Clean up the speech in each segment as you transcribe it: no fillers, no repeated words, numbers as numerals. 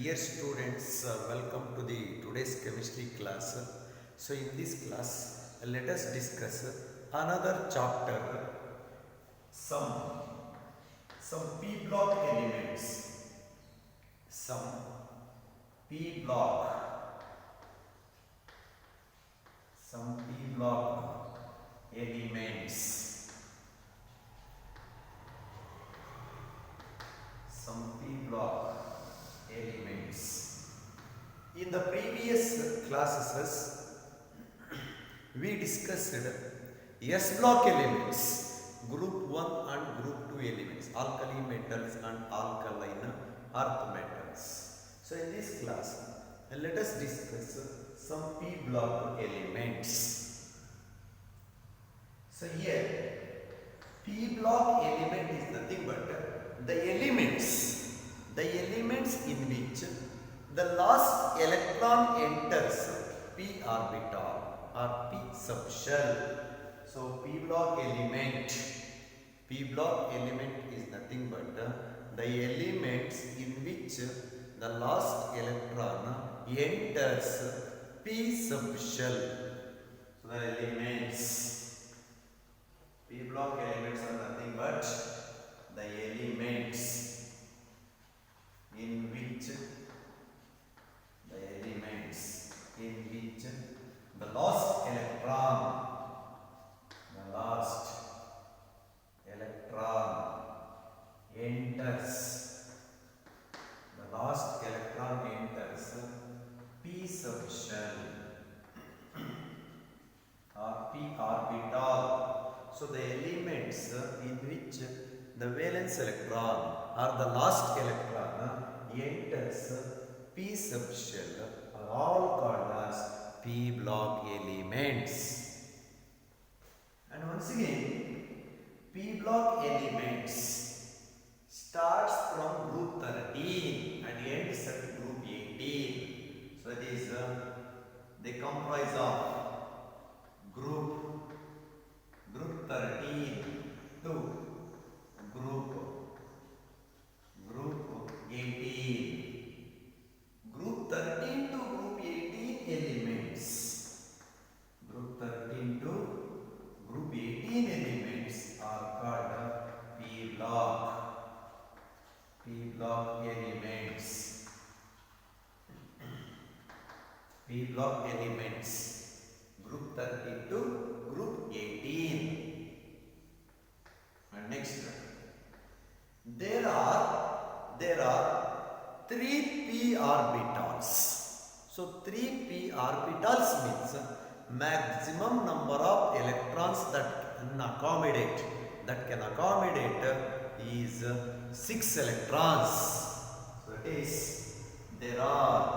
Dear students, welcome to the today's chemistry class. So in this class, let us discuss another chapter, some p block elements, some p block, some p block elements, some p block elements. In the previous classes, we discussed S block elements, group 1 and group 2 elements, alkali metals and alkaline earth metals. So in this class, let us discuss some p block elements. So here, p block element is nothing but the elements in which the last electron enters p orbital or p subshell. So p block element is nothing but the elements in which the last electron enters p subshell. So the elements, p block elements are nothing but the elements in which the last electron enters p subshell or p orbital. So the elements in which the valence electron or the last electron enters p subshell are all called as p block elements. And once again, p block elements starts from group 13 and ends at group 18. So that is they comprise of group 13 to group 18. Group 13 to group 18 elements. Group 13 to group 18 elements are called p block elements. P block elements. Group 13 to group 18. And next, there are 3 p orbitals. So 3 p orbitals means maximum number of electrons that can accommodate is 6 electrons. So it is there are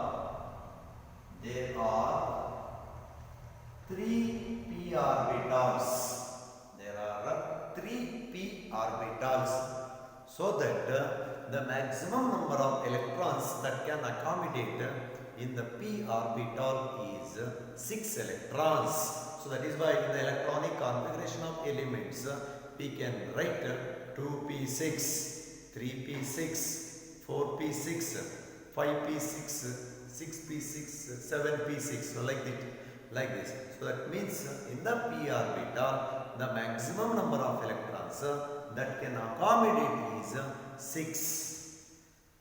3 p orbitals. There are 3 p orbitals, so that the maximum number of electrons that can accommodate in the p orbital is 6 electrons. So that is why in the electronic configuration of elements we can write 2p6, 3p6, 4p6, 5p6, 6p6, 7p6, so like this. So that means in the p orbital the maximum number of electrons that can accommodate is 6.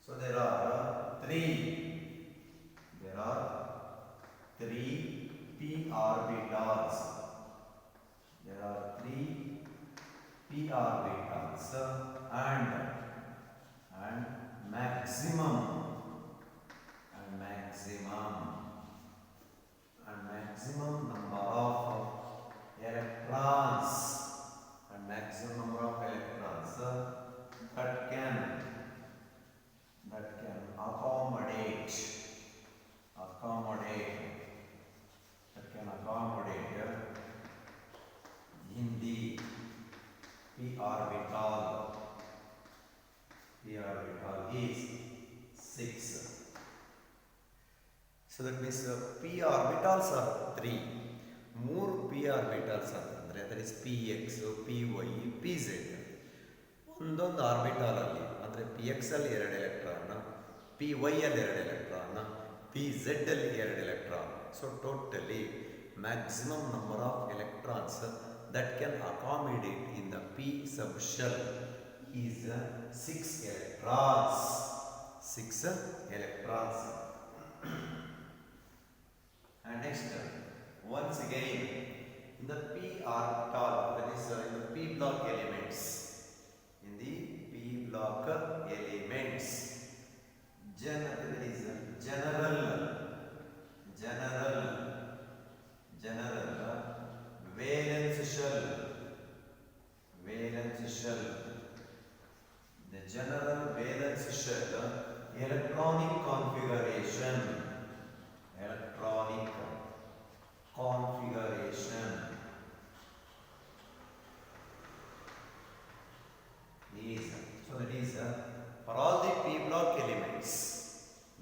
So there are 3 p orbitals. There are 3 p orbitals and maximum number of electrons that can accommodate in the p orbital is 6. So that means p orbitals are 3. More p orbitals are there. That is px, py, pz. ಒಂದೊಂದು ಆರ್ಬಿಟಾಲ್ ಅಲ್ಲಿ ಅಂದರೆ P X ಅಲ್ಲಿ 2 electron, P Y ಅಲ್ಲಿ 2 electron, P Z ಅಲ್ಲಿ 2 electron. So totally maximum number of electrons that can accommodate in the p sub shell is 6 electrons. 6 electrons. And next, once again, in the p orbital, that is in the p block elements, in the p block elements, that is general valence shell, the general valence shell electronic configuration is, so that is for all the p block elements,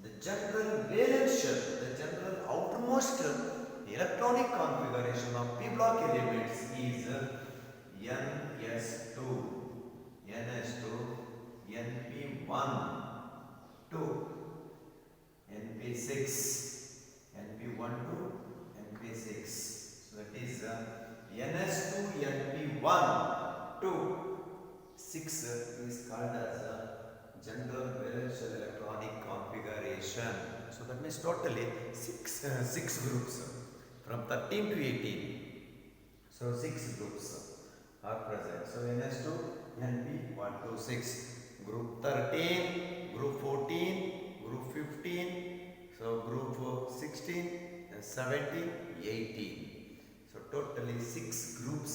the general valence shell, the general outermost electronic configuration of p block elements is ns2, np1 to np6, np1 to np6. So that is ns2 np1 to 6 is called as general valence shell electronic configuration. So that means totally 6 groups from 13 to 18. So 6 groups are present. So ns2 np1 to 6, group 13, group 14, group 15, so group 16, 17, 18. So totally 6 groups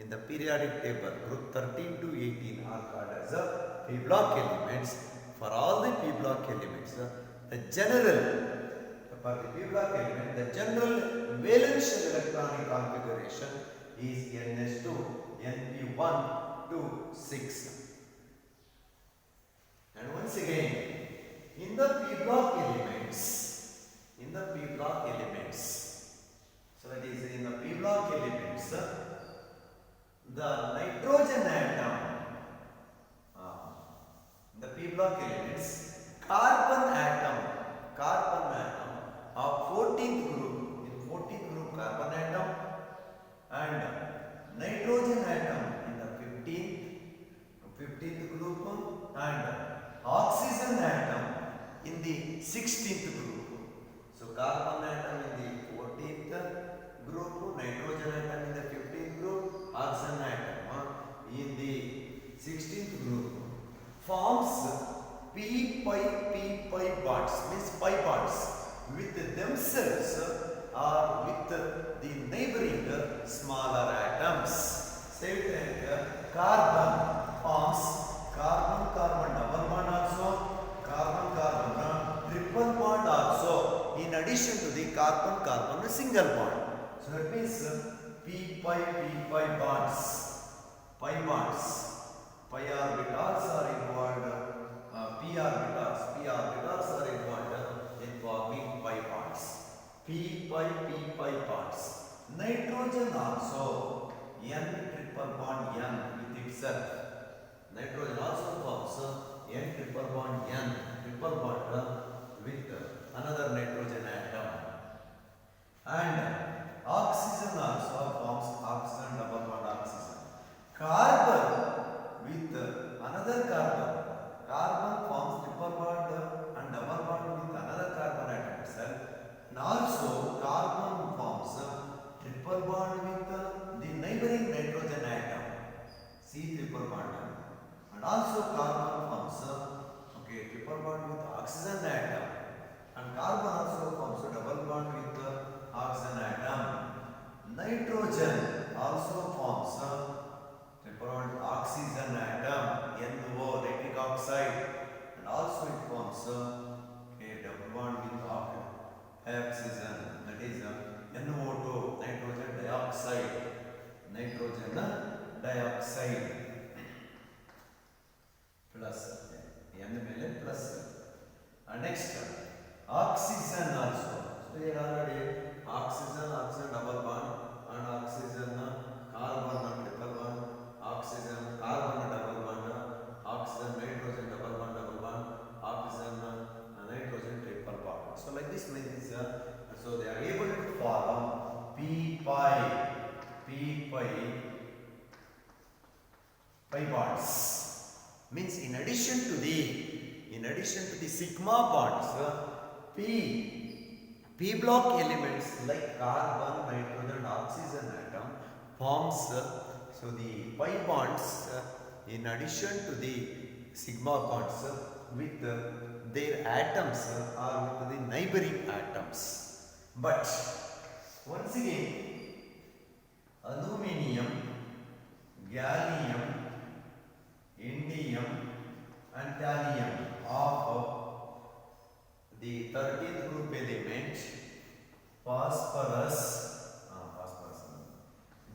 in the periodic table. Group 13 to 18 are called as p block elements. For all the p block elements, the general, for the p block element, the general valence shell electronic configuration is ns2 np1 to 6. And once again, in the p block elements, so that is in the p block elements, the nitrogen atom, the p block elements, carbon atom of 14th group, in 14th group carbon atom, and nitrogen atom in the 15th group, and oxygen atom in the 16th group. So carbon atom in the 14th group, nitrogen atom in the 15th group, oxygen atom in the 16th group forms p pi bonds, means pi bonds with themselves or with the neighboring smaller atoms. Same thing, carbon forms carbon double bond also, carbon triple bond also, in addition to the carbon single bond. So that means p pi bonds, pi orbitals are involved, p orbitals are involved in forming pi bonds. P pi bonds. Nitrogen also, n triple bond n with itself. Nitrogen also forms n triple bond n triple bond with another nitrogen atom. And oxygen also forms oxygen double bond oxygen. Carbon with another carbon. Carbon forms triple bond and double bond with another carbon atom itself. And also carbon forms triple bond with the neighboring nitrogen atom, C triple bond. And also carbon forms triple bond with oxygen atom. And carbon also forms a double bond with oxygen atom. Nitrogen also forms triple bond with oxygen atom, NO, nitric oxide. And also it forms a double bond with oxygen, that is NO2, nitrogen dioxide. Plus N ಮೇಲೆ plus. And next oxygen also. So here already oxygen double bond and oxygen carbon triple bond, oxygen carbon pi bonds. Means in addition to the sigma bonds, p block elements like carbon, nitrogen, oxygen atom forms so the pi bonds in addition to the sigma bonds with their atoms or with the neighboring atoms. But once again, aluminium, gallium, indium and thallium of the 13th group element, phosphorus,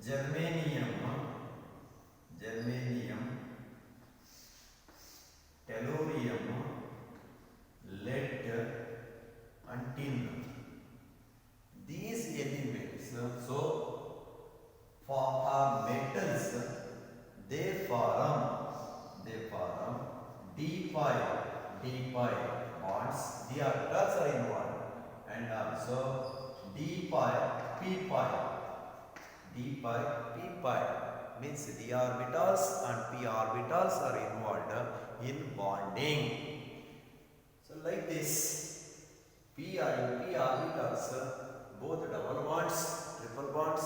germanium, tellurium, lead and tin. These elements are metals. They form d5 bonds. The orbitals are involved, and also d5 p5 means d orbitals and p orbitals are involved in bonding. So like this, p orbitals, both double bonds, triple bonds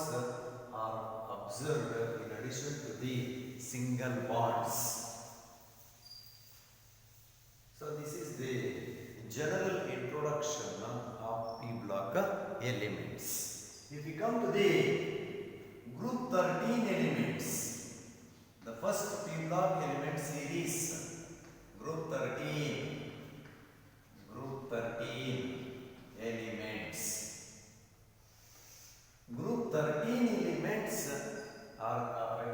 are observed in addition to the single bonds. So this is the general introduction of p block elements. If we come to the group 13 elements, the first p block element series, group 13 elements. Group 13 elements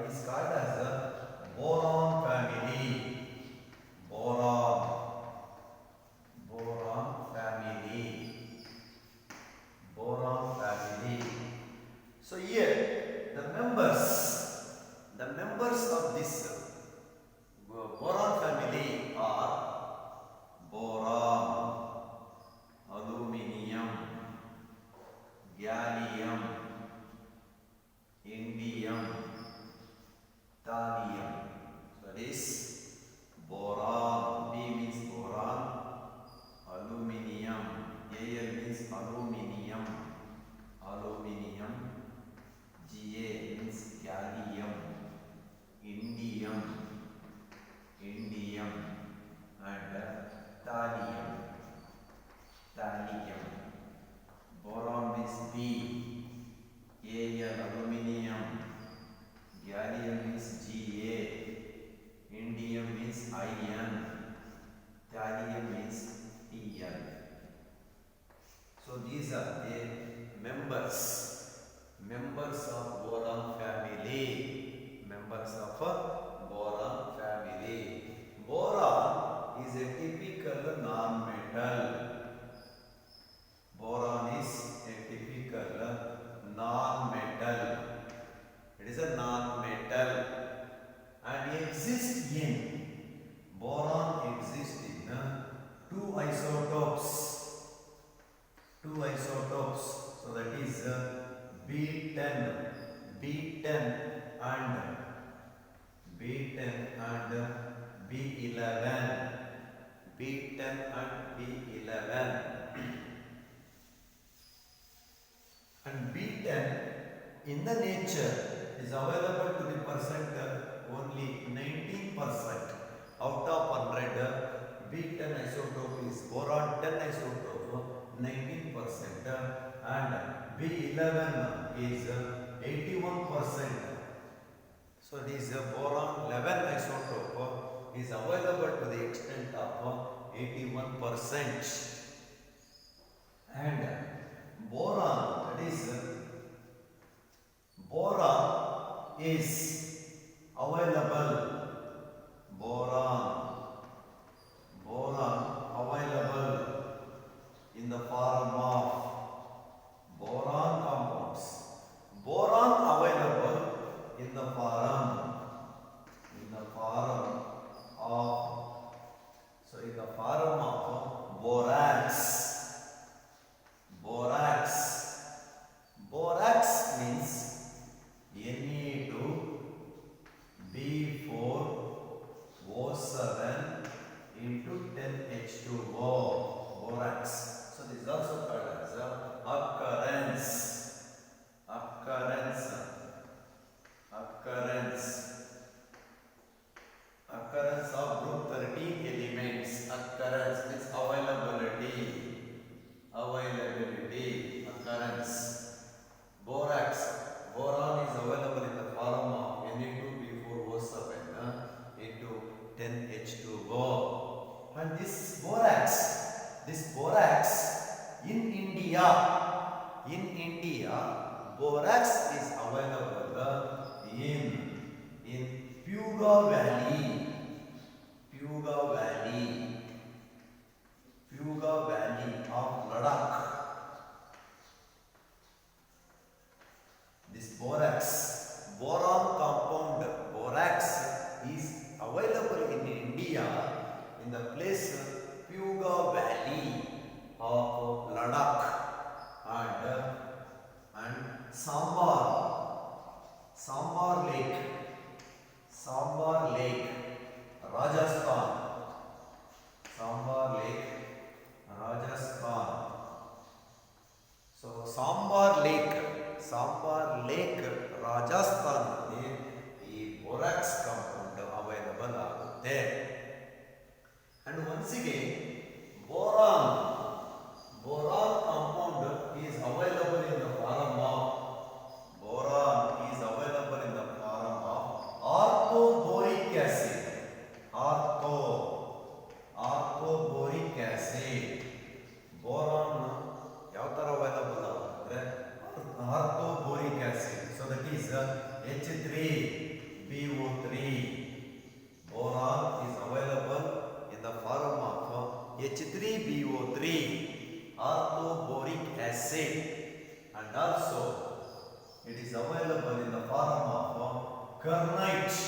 is called as the boron family. Boron family. So here the members of this boron family are boron, aluminium, gallium, indium, thallium. So that is boron. B means boron, aluminium, Al means aluminium, Ga means gallium, indium and thallium. Boron means B, Al aluminium, gallium means Ga, indium means iron, thallium means Tl. So these are the members of boron family. Boron is a typical non-metal. It is a non-metal and boron exists in two isotopes. So that is B10 and B11. And B10 in the nature is available to the percent only 19%. Out of 100, B10 isotope is boron 10 isotope 19% and B11 is 81%. So this boron 11 isotope is available to the extent of 81%. And boron is available. Boron available in the form of boron compounds. Boron available in the form of borax. borax is available in Puga Valley. Puga Valley. Puga Valley of Ladakh. This boron compound borax is available in India in the place Puga Valley of Ladakh and Sambar Lake, Rajasthan. Sambar Lake, Rajasthan. So Sambar Lake, Rajasthan ಈ borax compound available ಆಗುತ್ತೆ. And once again, boron compound is available in the form of orthoboric acid. Orthoboric acid. Boron ಯಾವ ತರ available ಆಗುತ್ತೆ orthoboric acid. So that is H3BO3. Boron is available in the form of H3BO3, orthoboric acid, and also it is available in the form of kernite.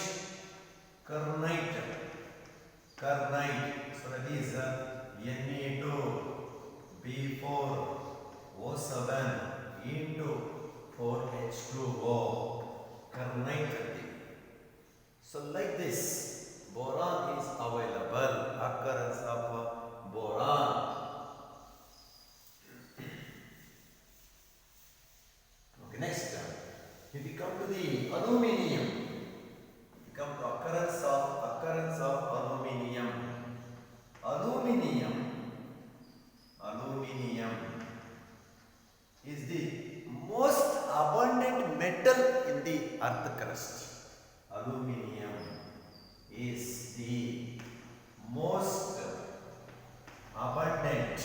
So that is Na2B4O7 into 4H2O, kernite. So like this, boron is available, occurrence of boron. Okay, next, if we come to the aluminium, we come to occurrence of aluminium. Aluminium is the most abundant metal in the earth crust. Aluminium is the most abundant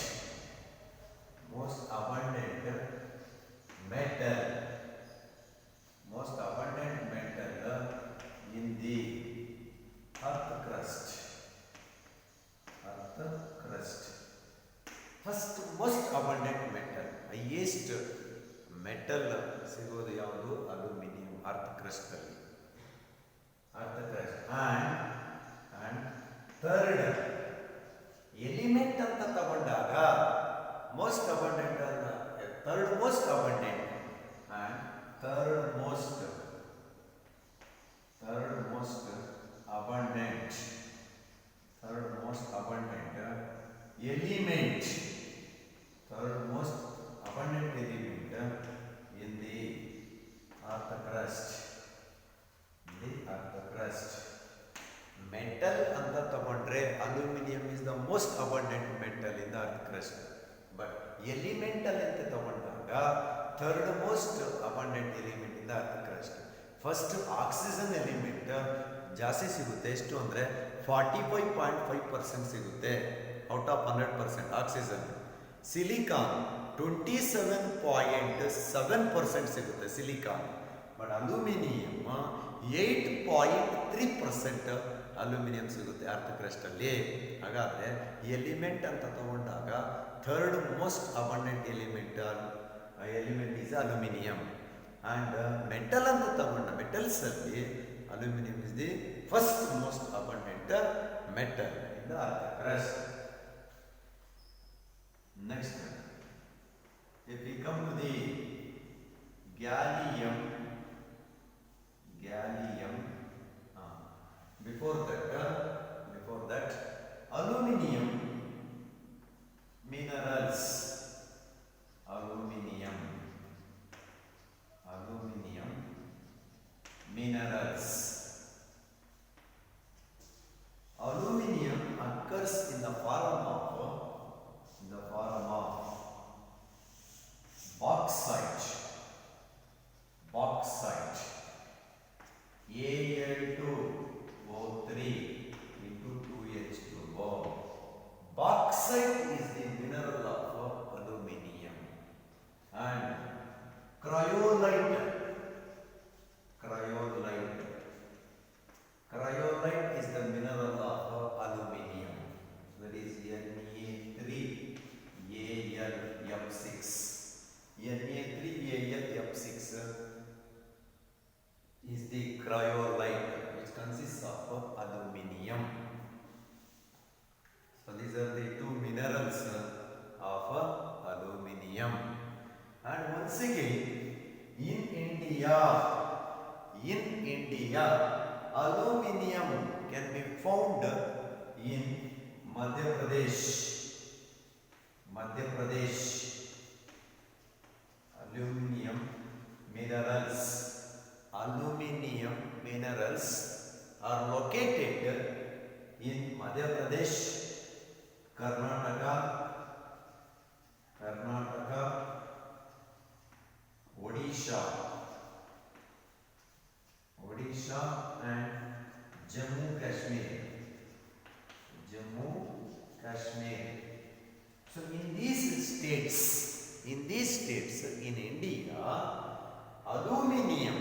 metal in the earth crust. First most abundant metal, highest metal ಸಿಗೋದು ಯಾವುದು aluminium earth crust ಅಲ್ಲಿ. and third element ಅಂತ ತಗೊಂಡಾಗ most abundant ಅಲ್ಲ, third most abundant and third most abundant element, third most abundant element in the earth crust. Metal anta tagondre aluminum is the most abundant metal in the earth crust, but elemental anta tagondaga third most abundant element in the earth crust. First oxygen element ಜಾಸ್ತಿ ಸಿಗುತ್ತೆ, ಎಷ್ಟು ಅಂದರೆ 45.5% ಸಿಗುತ್ತೆ out of 100% oxygen. Silicon 27.7% ಸಿಗುತ್ತೆ silicon. But aluminium 8.3% aluminium ಸಿಗುತ್ತೆ ಅರ್ಥ ಕ್ರಸ್ಟಲ್ಲಿ. ಹಾಗಾದರೆ element ಅಂತ ತಗೊಂಡಾಗ third most abundant element is aluminium. And metal ಅಂತ ತಗೊಂಡ ಮೆಟಲ್ಸಲ್ಲಿ aluminum is the first most abundant metal in the earth crust. Next, if we come to the gallium, before that aluminum minerals, Aluminium occurs in the form of bauxite, Al2O3 into 2H2O. Bauxite is the mineral of aluminium, and cryolite found in Madhya Pradesh. Madhya Pradesh. Aluminium minerals. Aluminium minerals are located in Madhya Pradesh, Karnataka, Odisha, and Jammu Kashmir. So in these states in India, aluminium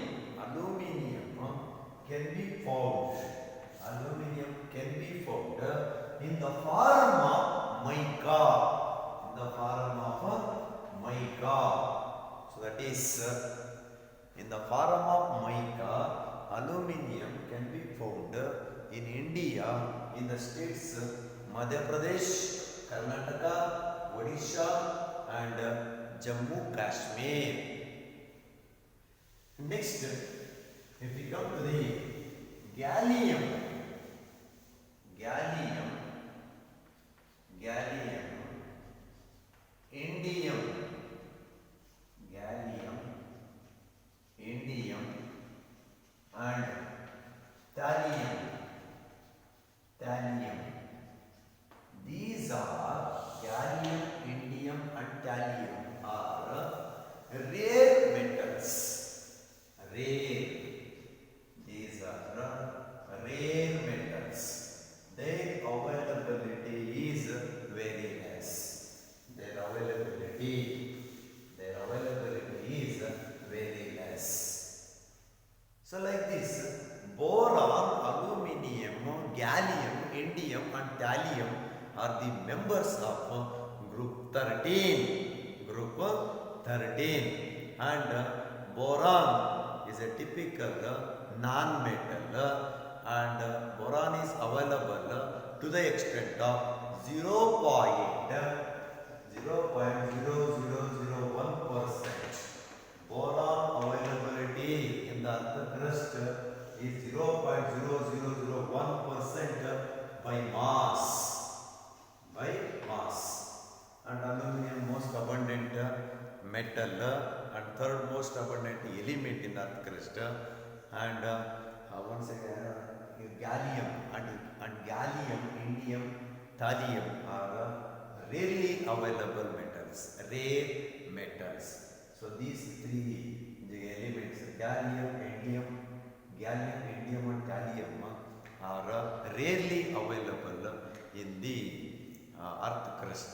can be found. In the form of mica. So that is in the form of mica, aluminium can be found in India in the states Madhya Pradesh, Karnataka, Odisha and Jammu Kashmir. Next, if we come to the gallium, indium, and thallium. These are gallium, indium and thallium are rare metals. These are rare metals. Their availability is very less. Their availability is very less. So like this, boron, aluminium, gallium, indium and thallium are the members of group 13. And boron is a typical non-metal and boron is available to the extent of 0.0001%. Boron availability in the earth crust is 0.0001% by mass. And aluminium most abundant metal and third most abundant element in earth crust. And once again, gallium and gallium, indium, thallium are rarely available metals, rare metals. So these three elements, gallium, indium and thallium are rarely available in the earth crust.